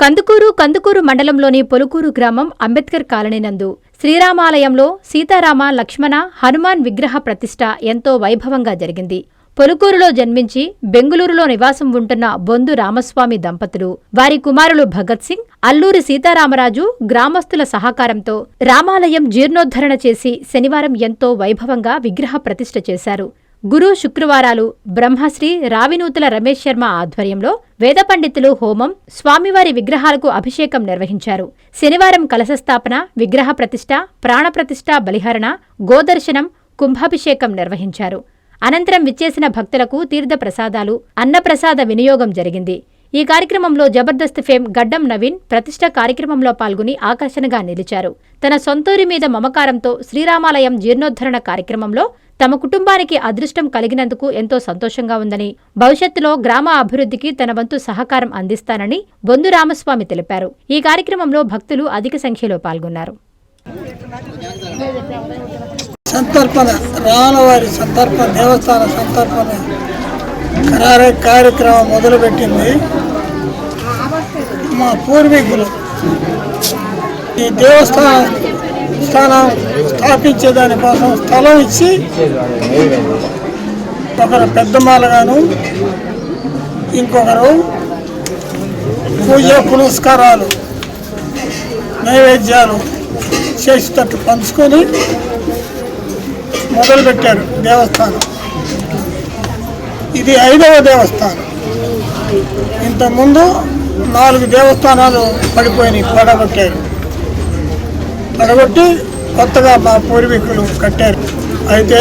కందుకూరు మండలంలోని పొలుకూరు గ్రామం అంబేద్కర్ కాలనీ నందు శ్రీరామాలయంలో సీతారామ లక్ష్మణ హనుమాన్ విగ్రహ ప్రతిష్ఠ ఎంతో వైభవంగా జరిగింది. పొలుకూరులో జన్మించి బెంగుళూరులో నివాసం ఉంటున్న బొందు రామస్వామి దంపతులు, వారి కుమారులు భగత్ సింగ్, అల్లూరి సీతారామరాజు గ్రామస్తుల సహకారంతో రామాలయం జీర్ణోద్ధరణ చేసి శనివారం ఎంతో వైభవంగా విగ్రహ ప్రతిష్ఠ చేశారు. గురు శుక్రవారాలు బ్రహ్మశ్రీ రావినూతుల రమేష్ శర్మ ఆధ్వర్యంలో వేద పండితులు హోమం, స్వామివారి విగ్రహాలకు అభిషేకం నిర్వహించారు. శనివారం కలశస్థాపన, విగ్రహ ప్రతిష్ఠ, ప్రాణప్రతిష్ఠ, బలిహరణ, గోదర్శనం, కుంభాభిషేకం నిర్వహించారు. అనంతరం విచ్చేసిన భక్తులకు తీర్థ ప్రసాదాలు, అన్నప్రసాద వినియోగం జరిగింది. ఈ కార్యక్రమంలో జబర్దస్త్ ఫేమ్ గడ్డం నవీన్ ప్రతిష్ఠ కార్యక్రమంలో పాల్గొని ఆకర్షణగా నిలిచారు. తన సొంతూరి మీద మమకారంతో శ్రీరామాలయం జీర్ణోద్ధరణ కార్యక్రమంలో తమ కుటుంబానికి అదృష్టం కలిగినందుకు ఎంతో సంతోషంగా ఉందని, భవిష్యత్తులో గ్రామ అభివృద్ధికి తన వంతు సహకారం అందిస్తానని బొందు రామస్వామి తెలిపారు. ఈ కార్యక్రమంలో భక్తులు అధిక సంఖ్యలో పాల్గొన్నారు. సంతర్పణ రామవారి సంతర్పణ దేవస్థాన సంతర్పణ కార్యక్రమం మొదలుపెట్టింది మా పూర్వీకులు. ఈ దేవస్థానం స్థాపించేదాని కోసం స్థలం ఇచ్చి ఒకరు పెద్దమాలగాను, ఇంకొకరు పూజ పునస్కారాలు నైవేద్యాలు చేసేటట్టు పంచుకొని మొదలుపెట్టారు దేవస్థానం. ఇది 5వ దేవస్థానం. ఇంతకుముందు 4 దేవస్థానాలు పడిపోయినాయి, పడగొట్టి కొత్తగా మా పూర్వీకులు కట్టారు. అయితే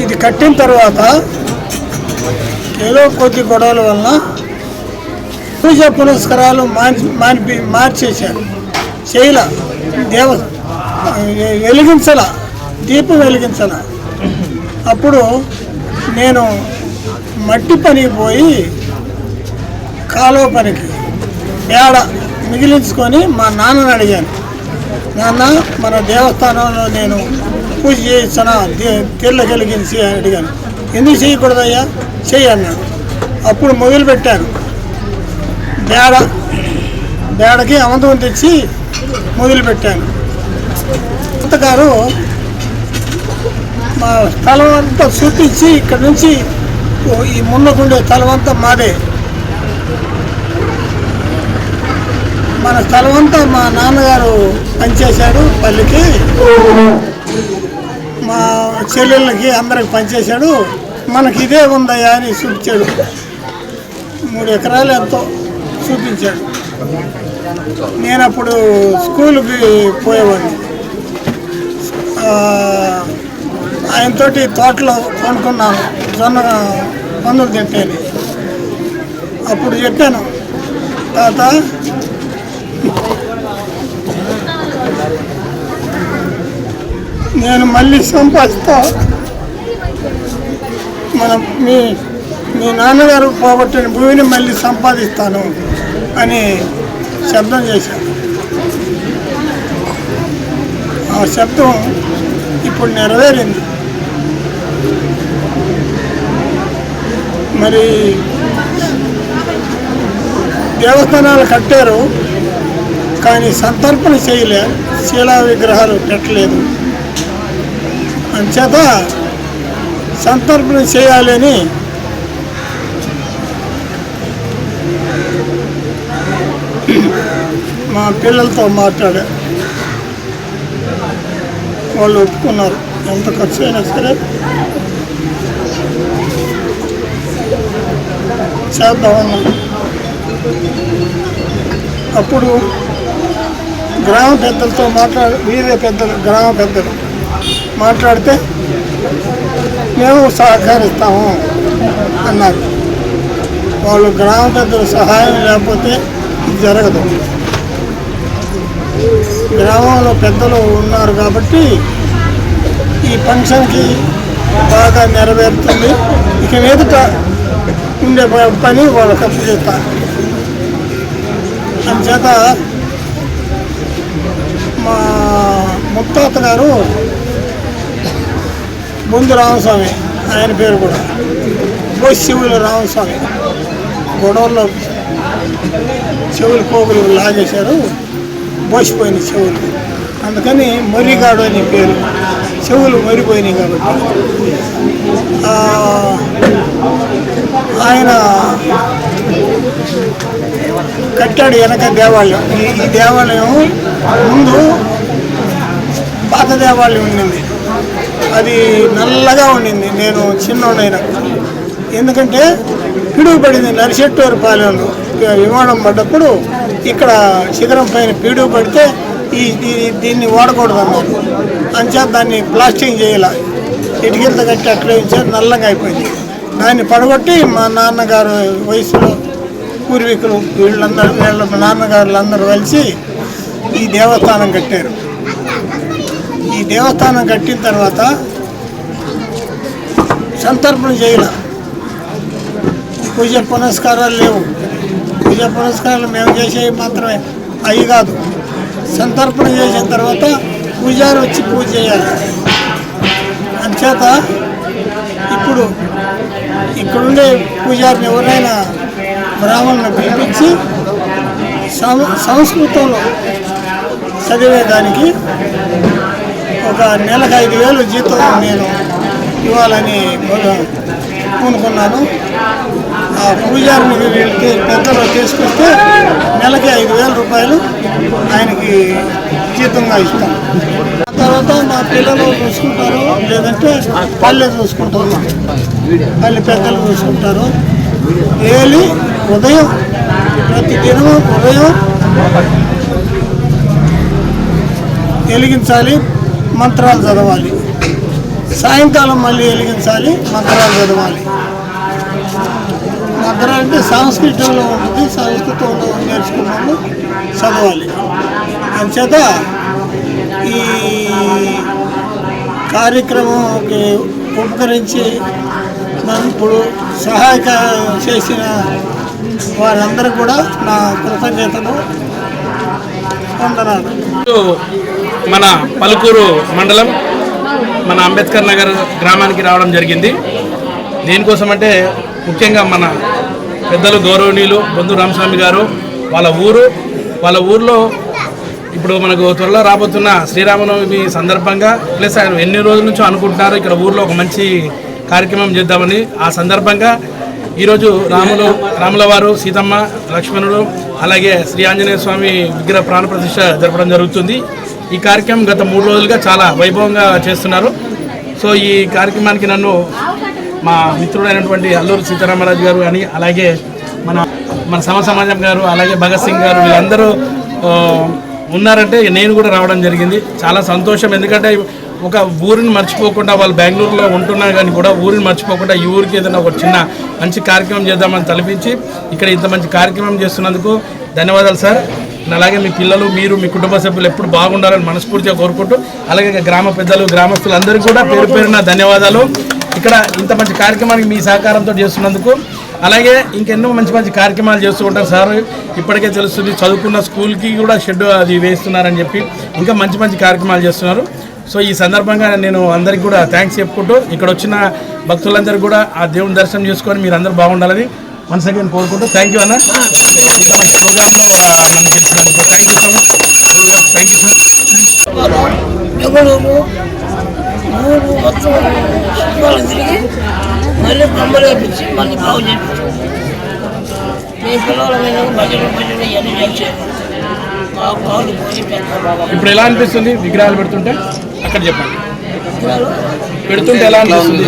ఇది కట్టిన తర్వాత ఏదో కొద్ది గొడవల వలన పూజ పునస్కారాలు మార్చేశారు. చేయలా, దీపం వెలిగించాల. అప్పుడు నేను మట్టి పనికి పోయి కాలువ పనికి పేడ మిగిలించుకొని మా నాన్నని అడిగాను, నాన్న మన దేవస్థానంలో నేను పూజ చేయిస్తానా, తెల్లకి వెలిగించి అని అడిగాను. ఎందుకు చేయకూడదయ్యా, చెయ్యన్నాడు. అప్పుడు మొదలుపెట్టాను. బేడకి అమంతం తెచ్చి మొదలుపెట్టాను. గారు మా స్థలం అంతా చూపించి ఇక్కడ నుంచి ఈ ముందుకుండే స్థలం అంతా మాదే. మన స్థలం అంతా మా నాన్నగారు పనిచేశాడు, పల్లికి మా చెల్లెళ్ళకి అందరికి పనిచేశాడు. మనకి ఇదే ఉందయ్యా అని చూపించాడు. 3 ఎకరాలు ఎంతో చూపించాడు. నేను అప్పుడు స్కూల్కి పోయేవాడిని. ఆయనతోటి తోటలో కొనుక్కున్నాను, జొన్న మందులు తింటాను. అప్పుడు చెప్పాను, తాత నేను మళ్ళీ సంపాదిస్తా, మీ నాన్నగారు పోగొట్టిన భూమిని మళ్ళీ సంపాదిస్తాను అని శబ్దం చేశాను. ఆ శబ్దం ఇప్పుడు నెరవేరింది. మరి దేవస్థానాలు కట్టారు కానీ సంతర్పణ చేయలే, శిలా విగ్రహాలు పెట్టలేదు. అంచేత సంతర్పణ చేయాలని మా పిల్లలతో మాట్లాడా. వాళ్ళు ఒప్పుకున్నారు, ఎంత ఖర్చు అయినా సరే చేద్దామన్నారు. అప్పుడు గ్రామ పెద్దలతో గ్రామ పెద్దలు మాట్లాడితే మేము సహకరిస్తాము అన్నారు. వాళ్ళు గ్రామ పెద్దల సహాయం లేకపోతే జరగదు. గ్రామంలో పెద్దలు ఉన్నారు కాబట్టి ఈ ఫంక్షన్కి బాగా నెరవేరుతుంది. ఇక మీదట ఉండే పని వాళ్ళకి అప్పచెప్తారు. అందుచేత మా ముత్తాత గారు బొందు రామస్వామి, ఆయన పేరు కూడా బొస్సివుల రామస్వామి, గొడవల్లో చెవులు పోగులు లాగేశారు, బోసిపోయిన చెవులు. అందుకని మర్రిగాడు అని పేరు, చెవులు మరిపోయినాయి కాబట్టి. ఆయన కట్టాడు వెనక దేవాలయం. ఈ దేవాలయం ముందు పాత దేవాలయం ఉండింది, అది నల్లగా ఉండింది నేను చిన్నోడైనా. ఎందుకంటే పిడుగు పడింది నరిశెట్టూరు పాలెంలో విమానం పడ్డప్పుడు, ఇక్కడ శిఖరం పైన పిడుగు పడితే దీన్ని వాడకూడదు అన్నారు. అంచేత దాన్ని ప్లాస్టింగ్ చేయాల, ఇటుకలతో కట్టి అట్లా ఇచ్చారు, నల్లగా అయిపోయింది. దాన్ని పడగొట్టి మా నాన్నగారు వయసులో పూర్వీకులు వీళ్ళ నాన్నగారులందరూ కలిసి ఈ దేవస్థానం కట్టారు. ఈ దేవస్థానం కట్టిన తర్వాత సంతర్పణ చేయాల, పూజ పునస్కారాలు లేవు. పూజ పునస్కారాలు మేము చేసేవి మాత్రమే, అవి కాదు. సంతర్పణ చేసిన తర్వాత పూజారి వచ్చి పూజ చేయాలి. అంచేత ఇప్పుడు ఇక్కడుండే పూజారిని ఎవరైనా బ్రాహ్మణులను పిలిపించి సంస్కృతంలో చదివేదానికి ఒక నెలకు 5,000 జీతం నేను ఇవ్వాలని పూనుకున్నాను. ఆ పూజారిని వెళ్తే పెద్దలు తీసుకొస్తే నెలకి 5,000 రూపాయలు ఆయనకి జీతంగా ఇస్తాం. ఆ తర్వాత మా పిల్లలు చూసుకుంటారు, లేదంటే పల్లె చూసుకుంటారు, పల్లె పెద్దలు చూసుకుంటారు. డైలీ ఉదయం, ప్రతి దినం ఉదయం వెలిగించాలి, మంత్రాలు చదవాలి. సాయంకాలం మళ్ళీ వెలిగించాలి, మంత్రాలు చదవాలి. మంత్రాలు అంటే సంస్కృతంలో ఉంటుంది, సంస్కృతంలో నేర్చుకున్నాము, చదవాలి. అంచేత ఈ కార్యక్రమంకి ఉపకరించి మనం ఇప్పుడు సహాయక చేసిన వారందరూ కూడా నా కృతజ్ఞతలు వందనాలు. మన పలుకూరు మండలం మన అంబేద్కర్ నగర్ గ్రామానికి రావడం జరిగింది. దేనికోసం అంటే ముఖ్యంగా మన పెద్దలు గౌరవనీయులు బొందు రామస్వామి గారు వాళ్ళ ఊర్లో ఇప్పుడు మనకు త్వరలో రాబోతున్న శ్రీరామనవమి సందర్భంగా ప్లస్ ఆయన ఎన్ని రోజుల నుంచో అనుకుంటున్నారు ఇక్కడ ఊర్లో ఒక మంచి కార్యక్రమం చేద్దామని. ఆ సందర్భంగా ఈరోజు రాముల వారు, సీతమ్మ, లక్ష్మణుడు అలాగే శ్రీ ఆంజనేయ స్వామి విగ్రహ ప్రాణప్రతిష్ఠ జరపడం జరుగుతుంది. ఈ కార్యక్రమం గత 3 రోజులుగా చాలా వైభవంగా చేస్తున్నారు. సో ఈ కార్యక్రమానికి నన్ను మా మిత్రుడైనటువంటి అల్లూరు సీతారామరాజు గారు అని అలాగే మన సమాజం గారు అలాగే భగత్ సింగ్ గారు వీళ్ళందరూ ఉన్నారంటే నేను కూడా రావడం జరిగింది. చాలా సంతోషం. ఎందుకంటే ఒక ఊరిని మర్చిపోకుండా వాళ్ళు బెంగళూరులో ఉంటున్నా కానీ కూడా ఊరిని మర్చిపోకుండా ఈ ఊరికి ఏదైనా ఒక చిన్న మంచి కార్యక్రమం చేద్దామని తలపించి ఇక్కడ ఇంత మంచి కార్యక్రమం చేస్తున్నందుకు ధన్యవాదాలు సార్. అలాగే మీ పిల్లలు, మీరు, మీ కుటుంబ సభ్యులు ఎప్పుడు బాగుండాలని మనస్ఫూర్తిగా కోరుకుంటూ అలాగే గ్రామ పెద్దలు, గ్రామస్తులు అందరికీ కూడా పేరు పేరున ధన్యవాదాలు. ఇక్కడ ఇంత మంచి కార్యక్రమానికి మీ సహకారంతో చేస్తున్నందుకు. అలాగే ఇంకెన్నో మంచి కార్యక్రమాలు చేస్తూ ఉంటారు సార్. ఇప్పటికే తెలుస్తుంది, చదువుకున్న స్కూల్కి కూడా షెడ్ అది వేస్తున్నారని చెప్పి ఇంకా మంచి కార్యక్రమాలు చేస్తున్నారు. సో ఈ సందర్భంగా నేను అందరికీ కూడా థ్యాంక్స్ చెప్పుకుంటూ ఇక్కడ వచ్చిన భక్తులందరూ కూడా ఆ దేవుని దర్శనం చేసుకొని మీరు అందరూ బాగుండాలని వన్స్ అగైన్ కోరుకుంటూ థ్యాంక్ యూ అన్న. ఇంత మంచి ప్రోగ్రాంలో నన్ను గెలిచినందుకు thank you so much. Thank you sir. మొత్తం తిరిగి మళ్ళీ బొమ్మలు వేపించి మళ్ళీ బాగు చేయించు. మీ పిల్లల మీద బడ్జెట్ ఇవన్నీ చేయించారు. ఇప్పుడు ఎలా అనిపిస్తుంది విగ్రహాలు పెడుతుంటే? అక్కడ చెప్పండి, పెడుతుంటే ఎలా అనిపిస్తుంది?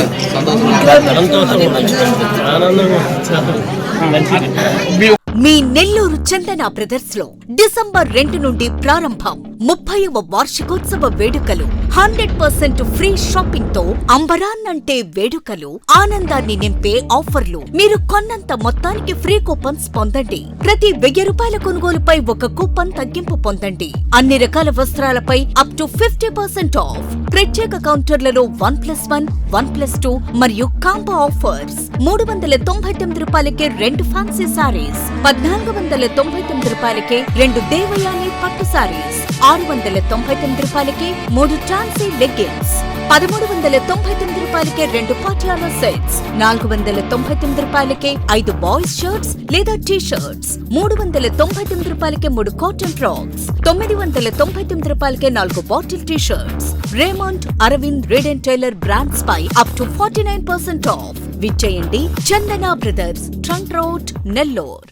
మీ నెల్లూరు చందన బ్రదర్స్ లో డిసెంబర్ 2 నుండి ప్రారంభం 30వ వార్షికోత్సవ వేడుకలు. 100% ఫ్రీ షాపింగ్ తో అంబరాన్నంటే వేడుకలు, ఆనందాన్ని నింపే ఆఫర్లు. మీరు కొన్నంత మొత్తానికి ఫ్రీ కూపన్స్ పొందండి. ప్రతి 1000 రూపాయల కొనుగోలుపై ఒక కూపన్ తగ్గింపు పొందండి. అన్ని రకాల వస్త్రాలపై అప్ టు 50% ఆఫ్. ప్రత్యేక కౌంటర్లలో 1+1, 1+2 మరియు కాంబో ఆఫర్స్. 399 రూపాయలకే 2 ఫ్యాన్సీ సారీస్, 1499 రూపాయలకే 2 దేవయాని పట్టు సారీస్, 699 రూపాయలకే 3 ఝాన్సీ లెగ్గిన్స్, 1399 రూపాయలకే 2 పాటియాలా సెట్స్, 499 రూపాయలకే 5 బాయ్స్ షర్ట్స్ లేదా టీ షర్ట్స్, 399 రూపాయలకే 3 కాటన్ ఫ్రాక్స్, 999 రూపాయలకే 4 bottle T shirts. Raymond, Arvind, Reid and Taylor brands పై అప్ టు 49% ఆఫ్. విచ్చేయండి Chandana brothers, trunk road, Nellore.